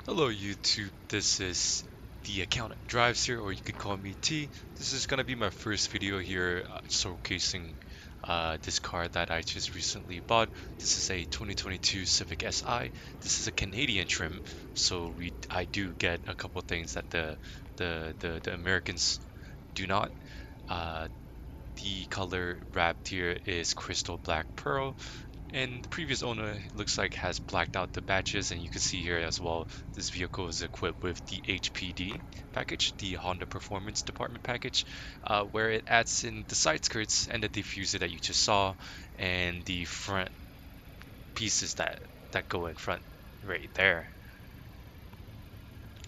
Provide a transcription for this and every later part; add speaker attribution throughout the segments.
Speaker 1: Hello YouTube, this is the Accountant Drives here, or you could call me T. This is gonna be my first video here showcasing this car that I just recently bought. This is a 2022 Civic Si. This is a Canadian trim, so I do get a couple things that the Americans do not. Uh, the color wrapped here is crystal black pearl. And the previous owner looks like has blacked out the badges, and you can see here as well, this vehicle is equipped with the HPD package, the Honda Performance Department package, where it adds in the side skirts and the diffuser that you just saw, and the front pieces that go in front right there.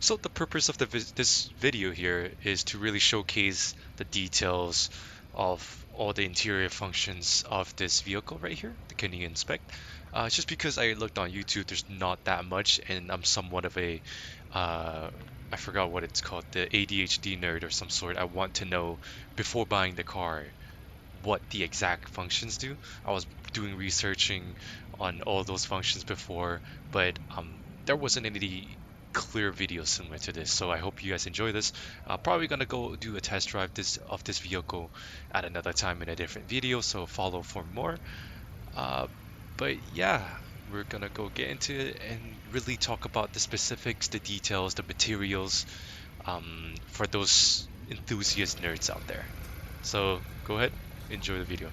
Speaker 1: So the purpose of this video here is to really showcase the details of all the interior functions of this vehicle right here, the Canadian Spec. Just because I looked on YouTube, there's not that much, and I'm somewhat of a, I forgot what it's called, the ADHD nerd or some sort. I want to know before buying the car what the exact functions do. I was doing researching on all those functions before, but there wasn't any clear video similar to this. So I hope you guys enjoy this. Probably gonna go do a test drive of this vehicle at another time in a different video. So follow for more. Uh, but yeah, we're gonna go get into it and really talk about the specifics, the details, the materials, for those enthusiast nerds out there. So go ahead, enjoy the video.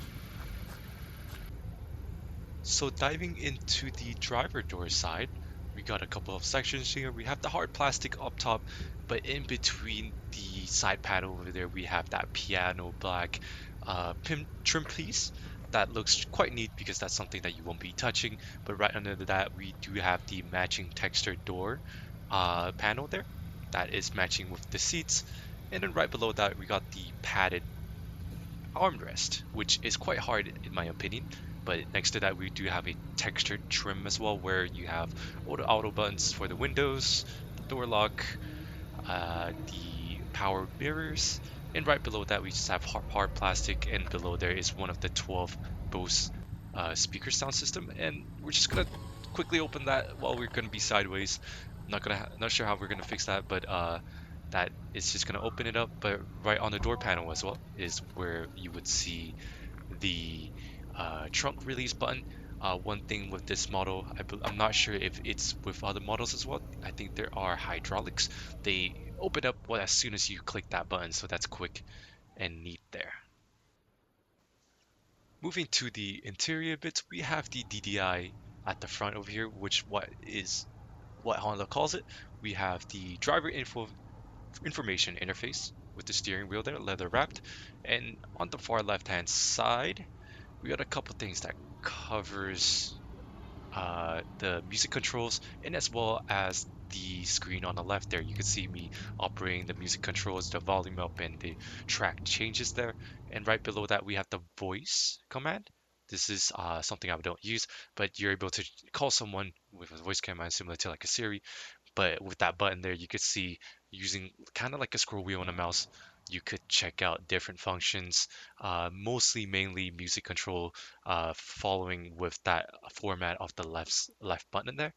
Speaker 1: So diving into the driver door side, we got a couple of sections here. We have the hard plastic up top, but in between the side panel over there, we have that piano black trim piece. That looks quite neat because that's something that you won't be touching. But right under that, we do have the matching textured door panel there. That is matching with the seats. And then right below that, we got the padded armrest, which is quite hard in my opinion. But next to that, we do have a textured trim as well, where you have all the auto buttons for the windows, the door lock, the power mirrors, and right below that, we just have hard plastic, and below there is one of the 12 Bose speaker sound system. And we're just gonna quickly open that while we're gonna be sideways. Not sure how we're gonna fix that, but that is just gonna open it up. But right on the door panel as well is where you would see the trunk release button. One thing with this model, I'm not sure if it's with other models as well. I think there are hydraulics. They open up well as soon as you click that button, so that's quick and neat there. Moving to the interior bits, we have the DDI at the front over here, which what Honda calls it. We have the information interface with the steering wheel there, leather wrapped, and on the far left hand side, we got a couple things that covers the music controls, and as well as the screen on the left there. You can see me operating the music controls, the volume up, and the track changes there. And right below that, we have the voice command. This is something I don't use, but you're able to call someone with a voice command similar to like a Siri. But with that button there, you could see using kind of like a scroll wheel on a mouse, you could check out different functions, mostly mainly music control, following with that format of the left button there.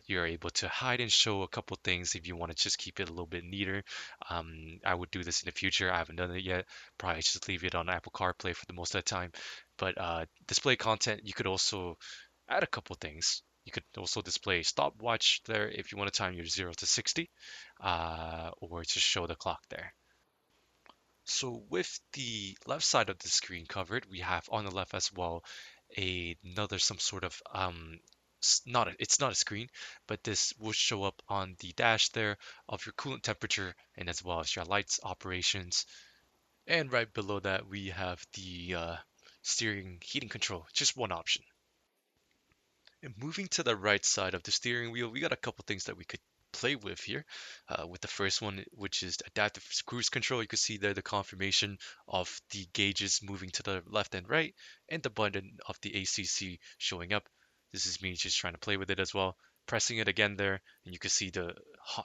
Speaker 1: You're able to hide and show a couple things if you want to just keep it a little bit neater. I would do this in the future. I haven't done it yet. Probably just leave it on Apple CarPlay for the most of the time. But display content, you could also add a couple things. You could also display stopwatch there if you want to time your 0 to 60, or just show the clock there. So with the left side of the screen covered, we have on the left as well another some sort of it's not a screen, but this will show up on the dash there of your coolant temperature and as well as your lights operations. And right below that we have the steering heating control, just one option. And moving to the right side of the steering wheel, we got a couple things that we could play with here. With the first one, which is adaptive cruise control, you can see there the confirmation of the gauges moving to the left and right, and the button of the ACC showing up. This is me just trying to play with it as well. Pressing it again there, and you can see the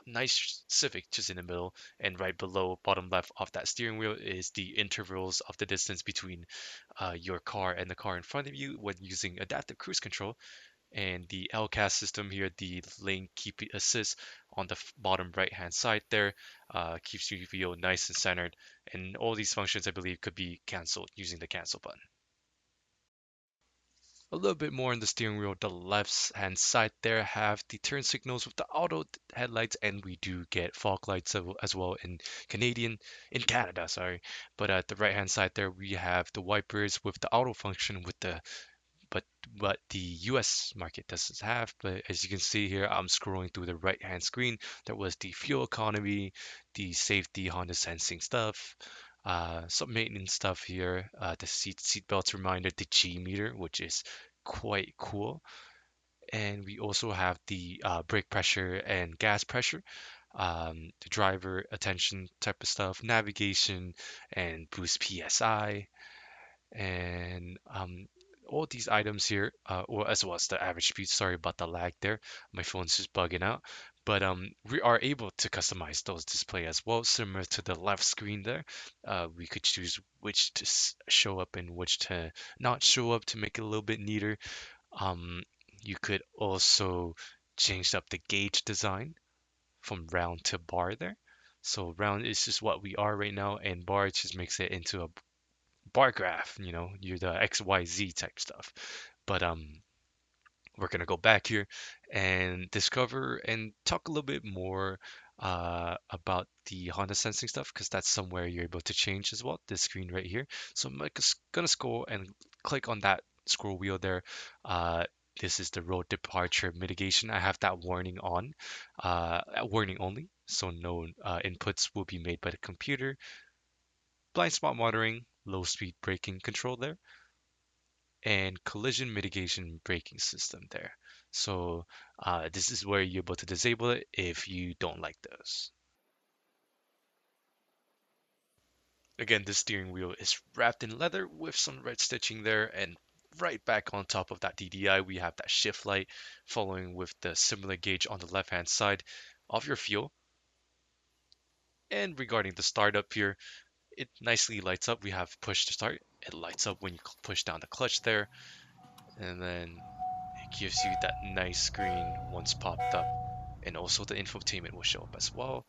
Speaker 1: nice Civic just in the middle, and right below, bottom left of that steering wheel is the intervals of the distance between your car and the car in front of you when using adaptive cruise control. And the LKAS system here, the lane keep assist on the bottom right hand side there, keeps your wheel nice and centered. And all these functions, I believe, could be canceled using the cancel button. A little bit more on the steering wheel, the left hand side there have the turn signals with the auto headlights, and we do get fog lights as well in Canada, sorry. But at the right hand side there, we have the wipers with the auto function with the but what the US market doesn't have. But as you can see here, I'm scrolling through the right hand screen. There was the fuel economy, the safety, Honda sensing stuff, some maintenance stuff here, the seat belts reminder, the G meter, which is quite cool. And we also have the brake pressure and gas pressure, the driver attention type of stuff, navigation, and boost PSI and all these items here, or as well as the average speed. Sorry about the lag there. My phone's just bugging out. But we are able to customize those display as well, similar to the left screen there. We could choose which to show up and which to not show up to make it a little bit neater. Um, you could also change up the gauge design from round to bar there. So round is just what we are right now, and bar just makes it into a bar graph, you're the XYZ type stuff. But we're gonna go back here and discover and talk a little bit more about the Honda sensing stuff because that's somewhere you're able to change as well. This screen right here. So I'm gonna scroll and click on that scroll wheel there. Uh, this is the road departure mitigation. I have that warning on, warning only, so no inputs will be made by the computer. Blind spot monitoring, low speed braking control there, and collision mitigation braking system there. So this is where you're able to disable it if you don't like those. Again, the steering wheel is wrapped in leather with some red stitching there, and right back on top of that DDI, we have that shift light following with the similar gauge on the left hand side of your fuel. And regarding the startup here, it nicely lights up. We have push to start. It lights up when you push down the clutch there, and then it gives you that nice screen once popped up, and also the infotainment will show up as well.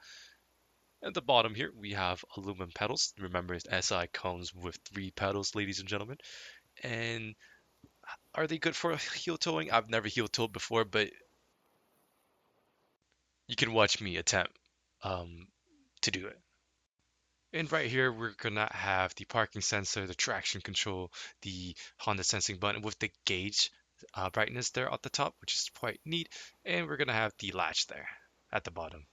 Speaker 1: At the bottom here, we have aluminum pedals. Remember, SI comes with 3 pedals, ladies and gentlemen. And are they good for heel towing? I've never heel towed before, but you can watch me attempt um, to do it. And right here, we're gonna have the parking sensor, the traction control, the Honda sensing button with the gauge brightness there at the top, which is quite neat. And we're gonna have the latch there at the bottom.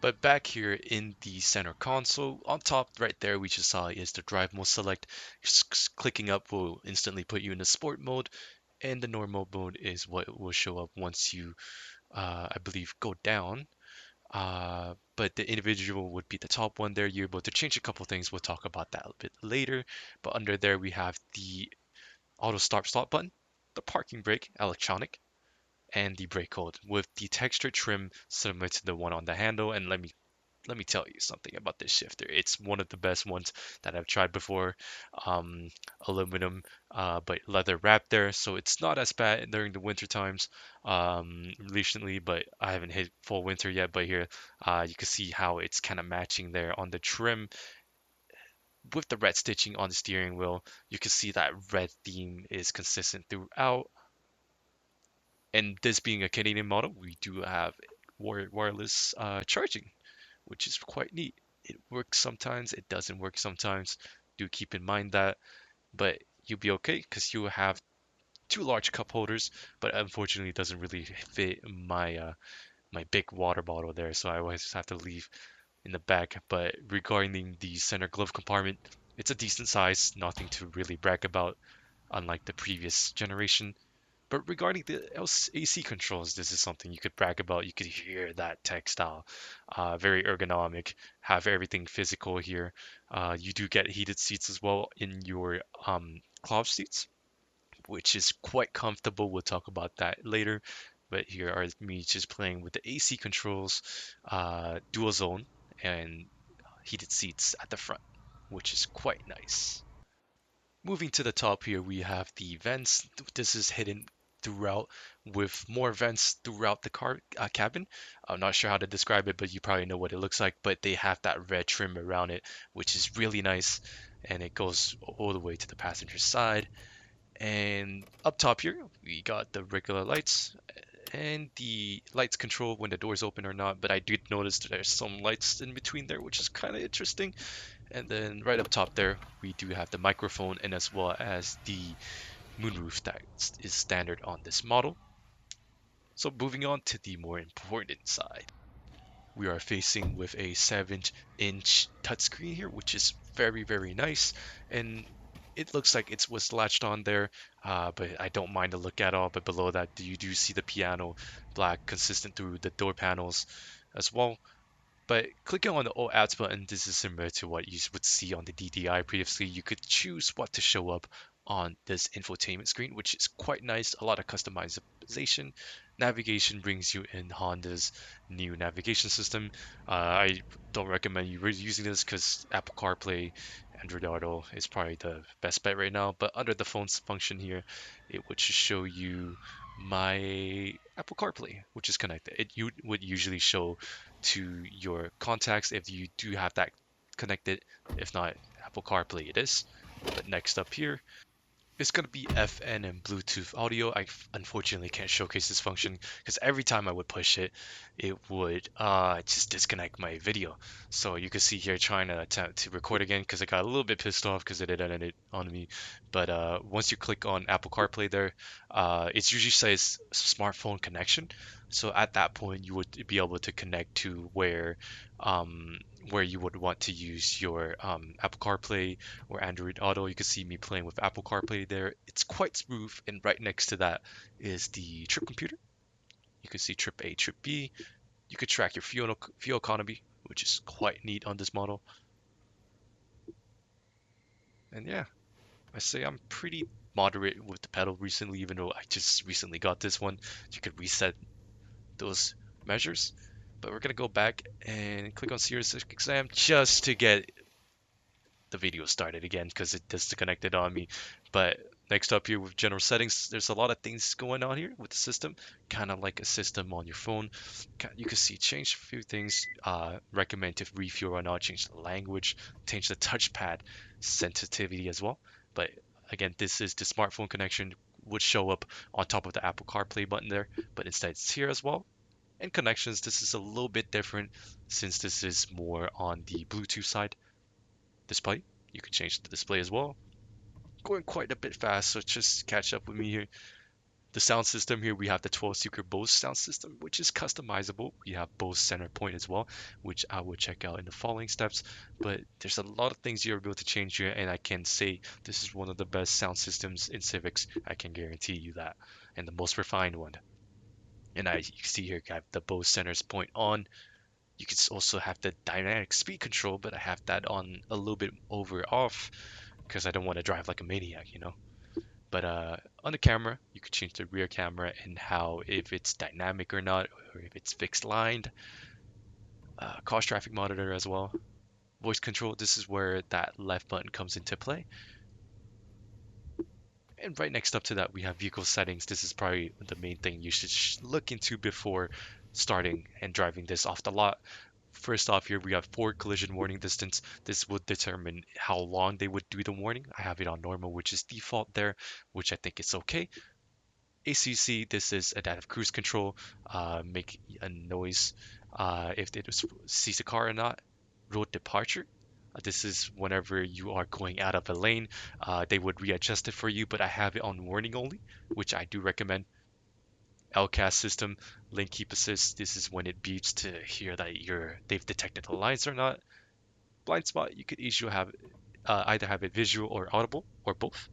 Speaker 1: But back here in the center console, on top right there, we just saw is the drive mode select. Clicking up will instantly put you in the sport mode, and the normal mode is what will show up once you, I believe, go down. But the individual would be the top one there. You're able to change a couple things. We'll talk about that a bit later. But under there, we have the auto start button, the parking brake electronic, and the brake hold with the texture trim similar to the one on the handle. And let me tell you something about this shifter. It's one of the best ones that I've tried before. Um, Aluminum, but leather wrapped there, so it's not as bad during the winter times. Recently, but I haven't hit full winter yet. But here, you can see how it's kind of matching there on the trim with the red stitching on the steering wheel. You can see that red theme is consistent throughout. And this being a Canadian model, we do have wireless charging, which is quite neat. It works sometimes, it doesn't work sometimes. Do keep in mind that, but you'll be okay because you have 2 large cup holders, but unfortunately it doesn't really fit my big water bottle there, so I always have to leave in the back. But regarding the center glove compartment, it's a decent size, nothing to really brag about, unlike the previous generation. But regarding the AC controls, this is something you could brag about. You could hear that textile, very ergonomic, have everything physical here. You do get heated seats as well in your cloth seats, which is quite comfortable. We'll talk about that later. But here are me just playing with the AC controls, dual zone, and heated seats at the front, which is quite nice. Moving to the top here, we have the vents. This is hidden throughout with more vents throughout the car cabin. I'm not sure how to describe it, but you probably know what it looks like. But they have that red trim around it, which is really nice, and it goes all the way to the passenger side. And up top here, we got the regular lights and the lights control when the doors open or not. But I did notice that there's some lights in between there, which is kind of interesting. And then right up top there, we do have the microphone and as well as the moonroof that is standard on this model. So moving on to the more important side. We are facing with a 7-inch touchscreen here, which is very, very nice. And it looks like it was latched on there, but I don't mind the look at all. But below that, you do see the piano black consistent through the door panels as well. But clicking on the all apps button, this is similar to what you would see on the DDI previously. You could choose what to show up on this infotainment screen, which is quite nice. A lot of customization. Navigation brings you in Honda's new navigation system. I don't recommend you using this because Apple CarPlay, Android Auto is probably the best bet right now. But under the phone's function here, it would just show you my Apple CarPlay, which is connected. It you would usually show to your contacts if you do have that connected. If not, Apple CarPlay it is. But next up here, it's going to be FN and Bluetooth audio. I unfortunately can't showcase this function because every time I would push it, it would just disconnect my video. So you can see here trying to attempt to record again because I got a little bit pissed off because it didn't end on me. But once you click on Apple CarPlay there, it usually says smartphone connection. So at that point, you would be able to connect to um, where you would want to use your Apple CarPlay or Android Auto. You can see me playing with Apple CarPlay there. It's quite smooth, and right next to that is the trip computer. You can see trip A, trip B. You could track your fuel economy, which is quite neat on this model. And yeah, I say I'm pretty moderate with the pedal recently, even though I just recently got this one. You could reset those measures. But we're gonna go back and click on Serious Exam just to get the video started again because it disconnected on me. But next up here with general settings, there's a lot of things going on here with the system, kind of like a system on your phone. You can see change a few things, recommend to refuel or not, change the language, change the touchpad sensitivity as well. But again, this is the smartphone connection would show up on top of the Apple CarPlay button there, but instead it's here as well. And connections, this is a little bit different since this is more on the Bluetooth side. Display, you can change the display as well. Going quite a bit fast, so just catch up with me here. The sound system here, we have the 12-speaker Bose sound system, which is customizable. We have Bose center point as well, which I will check out in the following steps. But there's a lot of things you're able to change here, and I can say this is one of the best sound systems in Civics. I can guarantee you that, and the most refined one. And you can see here, I have the Bose center point on. You can also have the dynamic speed control, but I have that on a little bit over off because I don't want to drive like a maniac. But on the camera, you could change the rear camera and how if it's dynamic or not, or if it's fixed lined. Cause traffic monitor as well. Voice control, this is where that left button comes into play. And right next up to that, we have vehicle settings. This is probably the main thing you should look into before starting and driving this off the lot. First off here, we have forward collision warning distance. This would determine how long they would do the warning. I have it on normal, which is default there, which I think is okay. ACC, this is adaptive cruise control, make a noise if it sees a car or not. Road departure, this is whenever you are going out of a lane, they would readjust it for you, but I have it on warning only, which I do recommend. LKAS system, lane keep assist, this is when it beeps to hear that they've detected the lines or not. Blind spot, you could easily have either have it visual or audible or both.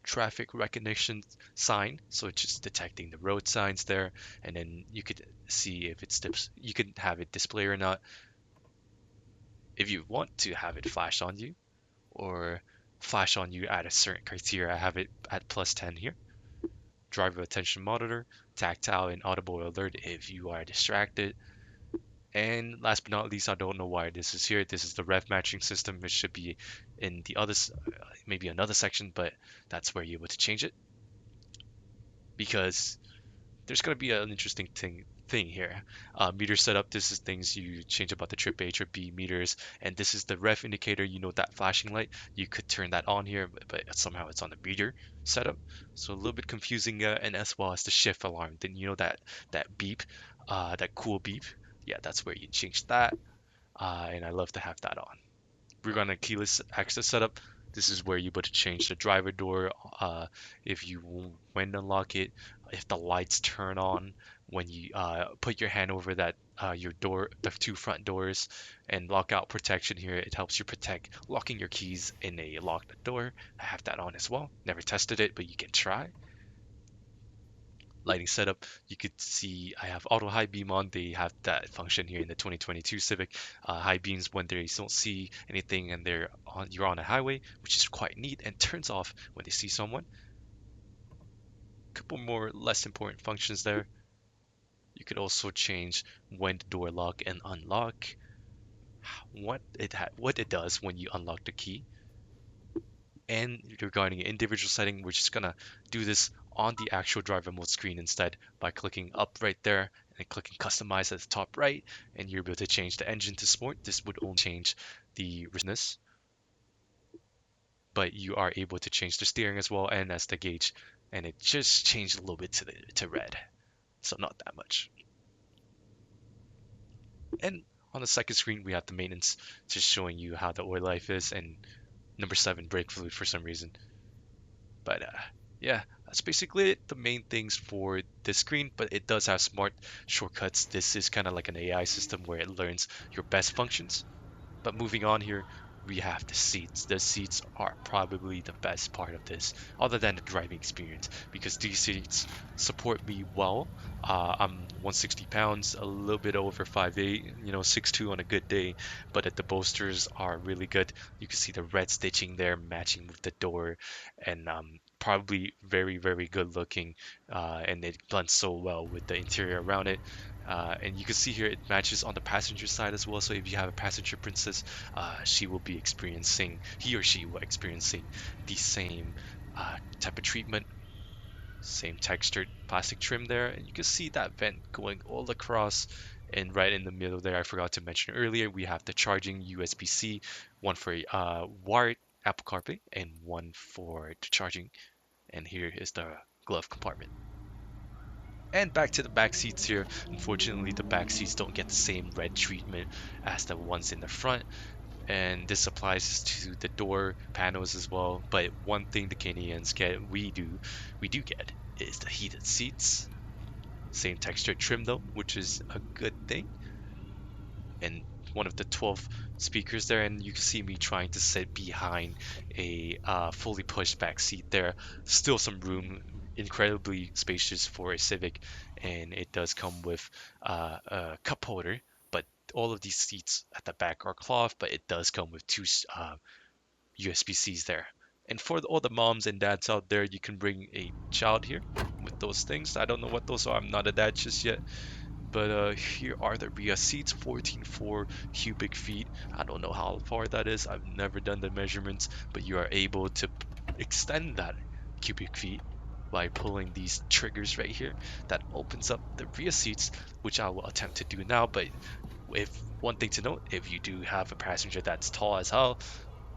Speaker 1: Traffic recognition sign, so it's just detecting the road signs there, and then you could see if it's you can have it display or not. If you want to have it flash on you or flash on you at a certain criteria, I have it at +10 here. Driver attention monitor, tactile and audible alert if you are distracted. And last but not least, I don't know why this is here. This is the rev matching system. It should be in the other, maybe another section, but that's where you're able to change it because there's going to be an interesting thing here. Meter setup, this is things you change about the trip A, trip B meters, and this is the ref indicator, that flashing light. You could turn that on here, but somehow it's on the meter setup. So a little bit confusing, and as well as the shift alarm. Then that beep, that cool beep. Yeah, that's where you change that, and I love to have that on. We're gonna keyless access setup. This is where you're able to change the driver door, if you when unlock it, if the lights turn on, when you put your hand over that your door, the two front doors, and lockout protection here. It helps you protect locking your keys in a locked door. I have that on as well. Never tested it, but you can try. Lighting setup, you could see I have auto high beam on. They have that function here in the 2022 Civic. High beams when they don't see anything and you're on a highway, which is quite neat, and turns off when they see someone. Couple more less important functions there. You could also change when the door lock and unlock, what it does when you unlock the key. And regarding an individual setting, we're just gonna do this on the actual driver mode screen instead by clicking up right there and clicking customize at the top right, and you're able to change the engine to sport. This would only change the richness, but you are able to change the steering as well, and that's the gauge, and it just changed a little bit to red, so not that much. And on the second screen we have the maintenance, just showing you how the oil life is, and number 7 brake fluid for some reason. But yeah, that's basically it. The main things for this screen, but it does have smart shortcuts. This is kind of like an AI system where it learns your best functions. But moving on here, we have the seats. The seats are probably the best part of this, other than the driving experience, because these seats support me well. I'm 160 pounds, a little bit over 5'8", 6'2" on a good day, but the bolsters are really good. You can see the red stitching there matching with the door, and probably very, very good looking, and it blends so well with the interior around it. And you can see here it matches on the passenger side as well. So if you have a passenger princess, he or she will experiencing the same type of treatment, same textured plastic trim there. And you can see that vent going all across. And right in the middle there, I forgot to mention earlier, we have the charging USB-C, one for wired Apple CarPlay and one for the charging. And here is the glove compartment. And back to the back seats here. Unfortunately, the back seats don't get the same red treatment as the ones in the front, and this applies to the door panels as well. But one thing the Canadians we do get, is the heated seats. Same texture trim though, which is a good thing. And one of the 12 speakers there, and you can see me trying to sit behind a fully pushed back seat there. Still some room, incredibly spacious for a Civic, and it does come with a cup holder. But all of these seats at the back are cloth, but it does come with two USB-Cs there. And for all the moms and dads out there, you can bring a child here with those things. I don't know what those are. I'm not a dad just yet. But here are the rear seats, 14.4 cubic feet. I don't know how far that is. I've never done the measurements, but you are able to extend that cubic feet by pulling these triggers right here. That opens up the rear seats, which I will attempt to do now. But if one thing to note, if you do have a passenger that's tall as hell,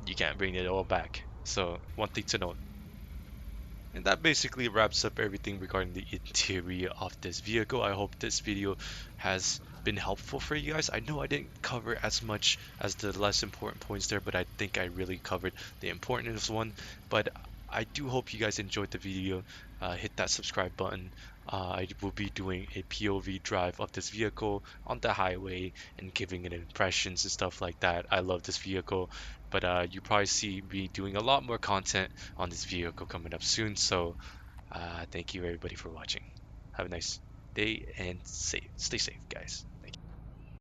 Speaker 1: you can't bring it all back. So one thing to note. And that basically wraps up everything regarding the interior of this vehicle. I hope this video has been helpful for you guys. I know I didn't cover as much as the less important points there, but I think I really covered the important one. But I do hope you guys enjoyed the video. Hit that subscribe button. I will be doing a POV drive of this vehicle on the highway and giving it impressions and stuff like that. I love this vehicle, but you probably see me doing a lot more content on this vehicle coming up soon. So thank you everybody for watching. Have a nice day and stay safe, guys.